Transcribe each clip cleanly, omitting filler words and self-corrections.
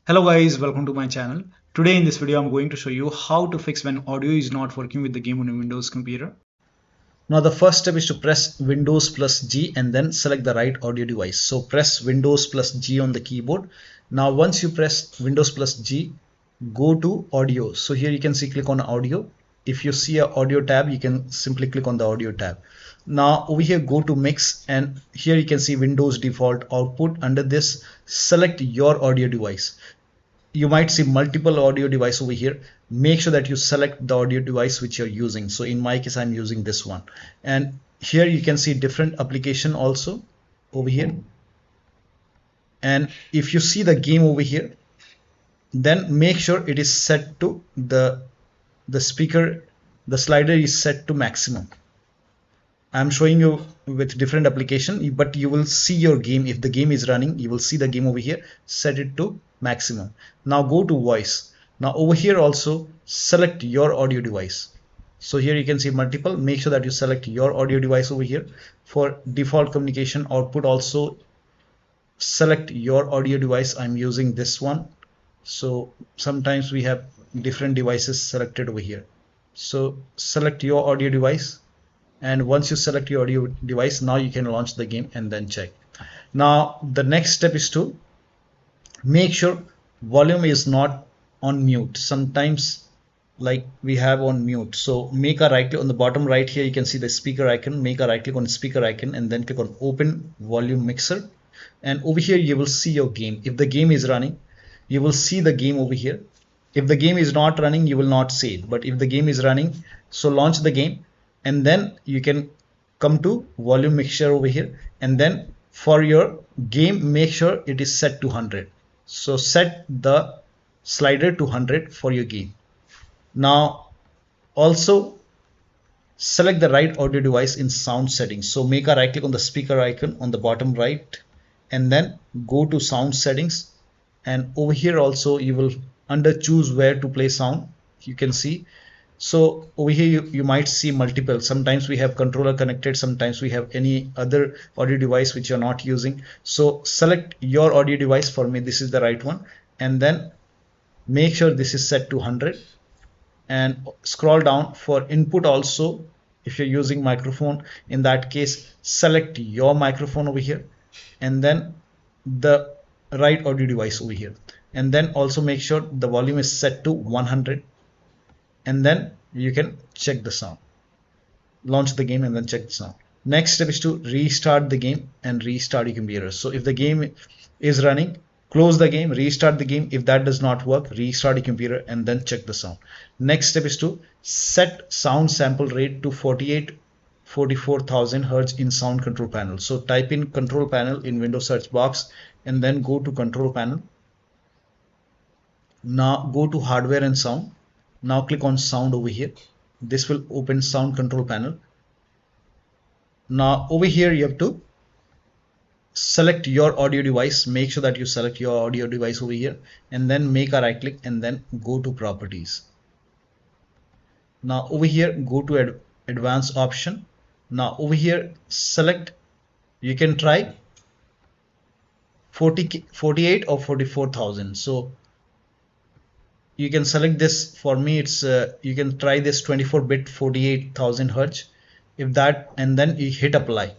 Hello guys, welcome to my channel. Today in this video I'm going to show you how to fix when audio is not working with the game on a Windows computer. Now the first step is to press Windows plus G and then select the right audio device. So press Windows plus G on the keyboard. Now once you press Windows plus G, go to audio. So here you can see click on audio. If you see an audio tab, you can simply click on the audio tab. Now over here go to mix, and here you can see Windows default output. Under this, select your audio device. You might see multiple audio device over here. Make sure that you select the audio device which you're using. So in my case I'm using this one, and here you can see different application also over here. And if you see the game over here, then make sure it is set to the speaker, the slider is set to maximum. I'm showing you with different application, but you will see your game. If the game is running, you will see the game over here. Set it to maximum. Now go to voice. Now over here also select your audio device. So here you can see multiple. Make sure that you select your audio device over here. For default communication output also select your audio device. I'm using this one. So sometimes we have different devices selected over here. So select your audio device. And once you select your audio device, now you can launch the game and then check. Now the next step is to make sure volume is not on mute. Sometimes like we have on mute. So make a right click on the bottom right here. You can see the speaker icon. Make a right click on the speaker icon and then click on open volume mixer. And over here you will see your game. If the game is running, you will see the game over here. If the game is not running, you will not see it. But if the game is running, so launch the game. And then you can come to volume mixture over here, and then for your game make sure it is set to 100. So set the slider to 100 for your game. Now also select the right audio device in sound settings. So make a right click on the speaker icon on the bottom right and then go to sound settings, and over here also you will under choose where to play sound, you can see. So over here you might see multiple. Sometimes we have controller connected, sometimes we have any other audio device which you're not using. So select your audio device. For me this is the right one, and then make sure this is set to 100 and scroll down. For input also, if you're using microphone, in that case select your microphone over here and then the right audio device over here, and then also make sure the volume is set to 100. And then you can check the sound, launch the game and then check the sound. Next step is to restart the game and restart your computer. So if the game is running, close the game, restart the game. If that does not work, restart your computer and then check the sound. Next step is to set sound sample rate to 44,000 Hertz in sound control panel. So type in control panel in Windows search box and then go to control panel. Now go to hardware and sound. Now click on sound over here. This will open sound control panel. Now over here you have to select your audio device. Make sure that you select your audio device over here and then make a right click and then go to properties. Now over here go to advanced option. Now over here select, you can try 48 or 44,000. So you can select this. For me it's you can try this 24-bit 48,000 Hertz. If that, and then you hit apply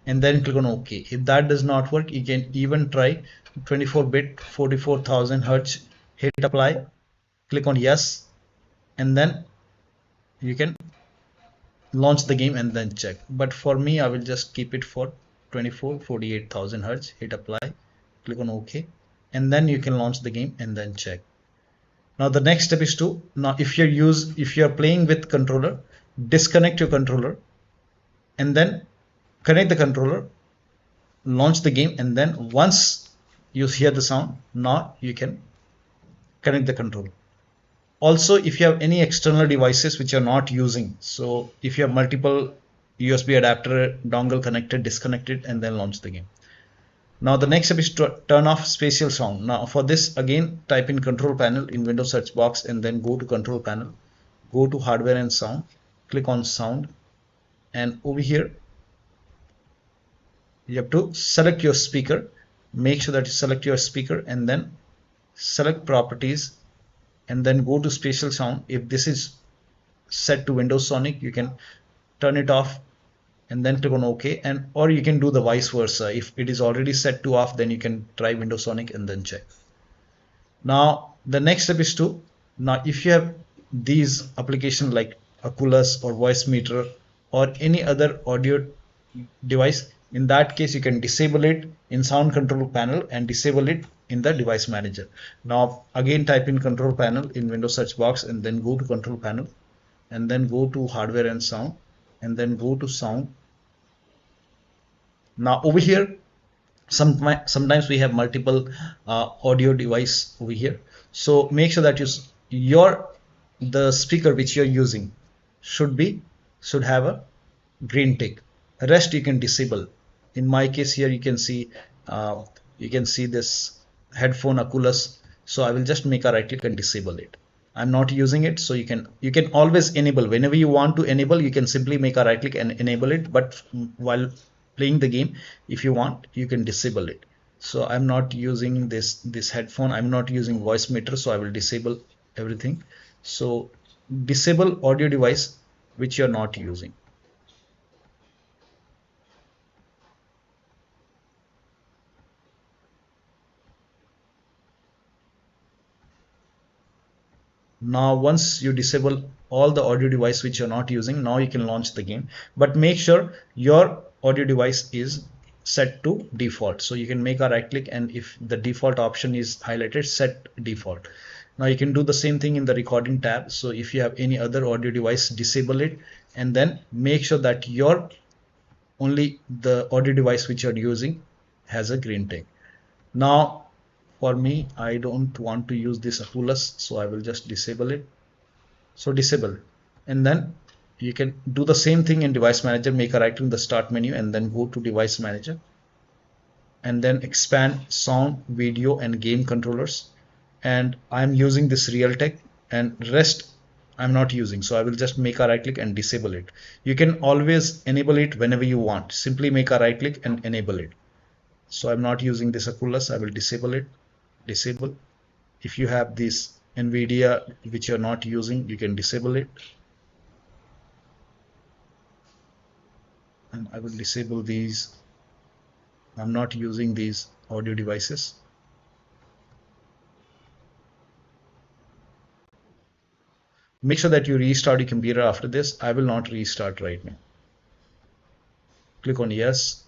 and then click on OK. If that does not work, you can even try 24-bit 44,000 Hertz. Hit apply, click on yes, and then you can launch the game and then check. But for me I will just keep it for 48,000 Hertz. Hit apply, click on OK, and then you can launch the game and then check. Now the next step is to, now if you're playing with controller, disconnect your controller and then connect the controller, launch the game, and then once you hear the sound, now you can connect the controller. Also if you have any external devices which you're not using, so if you have multiple USB adapter dongle connected, disconnect it and then launch the game. Now the next step is to turn off spatial sound. Now for this again type in control panel in Windows search box and then go to control panel, go to hardware and sound, click on sound, and over here you have to select your speaker. Make sure that you select your speaker and then select properties, and then go to spatial sound. If this is set to Windows Sonic, you can turn it off and then click on OK, and or you can do the vice versa. If it is already set to off, then you can try Windows Sonic and then check. Now the next step is to, now if you have these applications like Oculus or voicemeeter or any other audio device, in that case you can disable it in sound control panel and disable it in the device manager. Now again type in control panel in Windows search box and then go to control panel and then go to hardware and sound and then go to sound. Now over here sometimes we have multiple audio device over here, so make sure that the speaker which you're using should have a green tick. Rest you can disable. In my case here you can see this headphone Oculus, so I will just make a right click and disable it. I'm not using it, so you can always enable. Whenever you want to enable, you can simply make a right click and enable it, but while playing the game, if you want, you can disable it. So I'm not using this headphone, I'm not using voicemeeter, so I will disable everything. So disable audio device which you're not using. Now once you disable all the audio device which you're not using, now you can launch the game, but make sure your audio device is set to default. So you can make a right click, and if the default option is highlighted, set default. Now you can do the same thing in the recording tab. So if you have any other audio device, disable it and then make sure that only the audio device which you're using has a green tick. Now for me, I don't want to use this Oculus, so I will just disable it. So disable, and then you can do the same thing in device manager. Make a right click in the start menu and then go to device manager and then expand sound, video and game controllers, and I'm using this Realtek, and rest I'm not using, so I will just make a right click and disable it. You can always enable it whenever you want. Simply make a right click and enable it. So I'm not using this Oculus, I will disable it. Disable. If you have this NVIDIA which you're not using, you can disable it, and I will disable these. I'm not using these audio devices. Make sure that you restart your computer after this. I will not restart right now. Click on yes.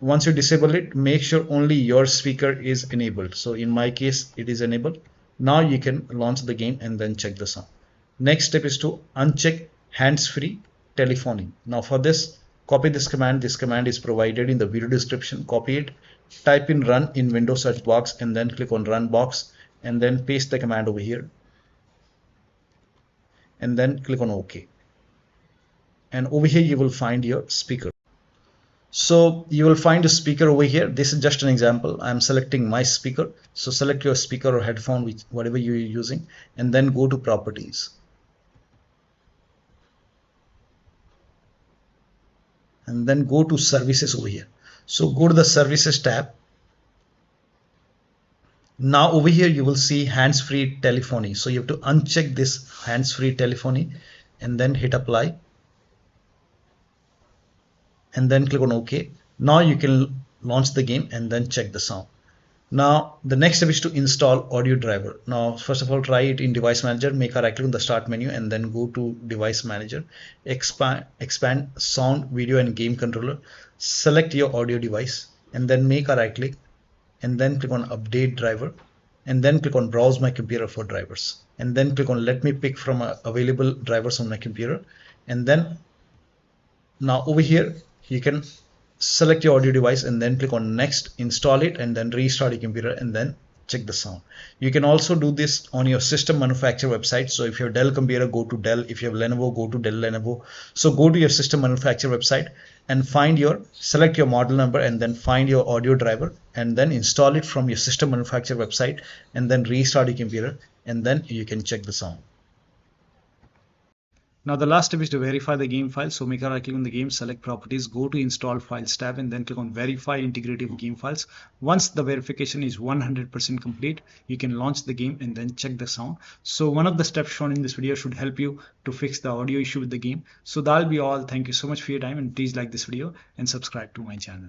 Once you disable it, make sure only your speaker is enabled. So in my case, it is enabled. Now you can launch the game and then check the sound. Next step is to uncheck hands-free telephony. Now for this, copy this command. This command is provided in the video description. Copy it, type in run in Windows search box and then click on run box and then paste the command over here and then click on OK. And over here you will find your speaker. So you will find a speaker over here. This is just an example. I'm selecting my speaker. So select your speaker or headphone, whatever you're using, and then go to properties. And then go to services over here. So go to the services tab. Now over here you will see hands-free telephony. So you have to uncheck this hands-free telephony and then hit apply. And then click on OK. Now you can launch the game and then check the sound. Now the next step is to install audio driver. Now first of all, try it in device manager. Make a right click on the start menu and then go to device manager. Expand sound, video and game controller. Select your audio device and then make a right click and then click on update driver and then click on browse my computer for drivers and then click on let me pick from available drivers on my computer. And then now over here you can select your audio device and then click on next, install it and then restart your computer and then check the sound. You can also do this on your system manufacturer website. So if you have Dell computer, go to Dell. If you have Lenovo, go to Dell Lenovo. So go to your system manufacturer website and select your model number and then find your audio driver and then install it from your system manufacturer website and then restart your computer and then you can check the sound. Now the last step is to verify the game file. So make a right click on the game, select properties, go to install files tab, and then click on verify integrity of game files. Once the verification is 100% complete, you can launch the game and then check the sound. So one of the steps shown in this video should help you to fix the audio issue with the game. So that'll be all. Thank you so much for your time, and please like this video and subscribe to my channel.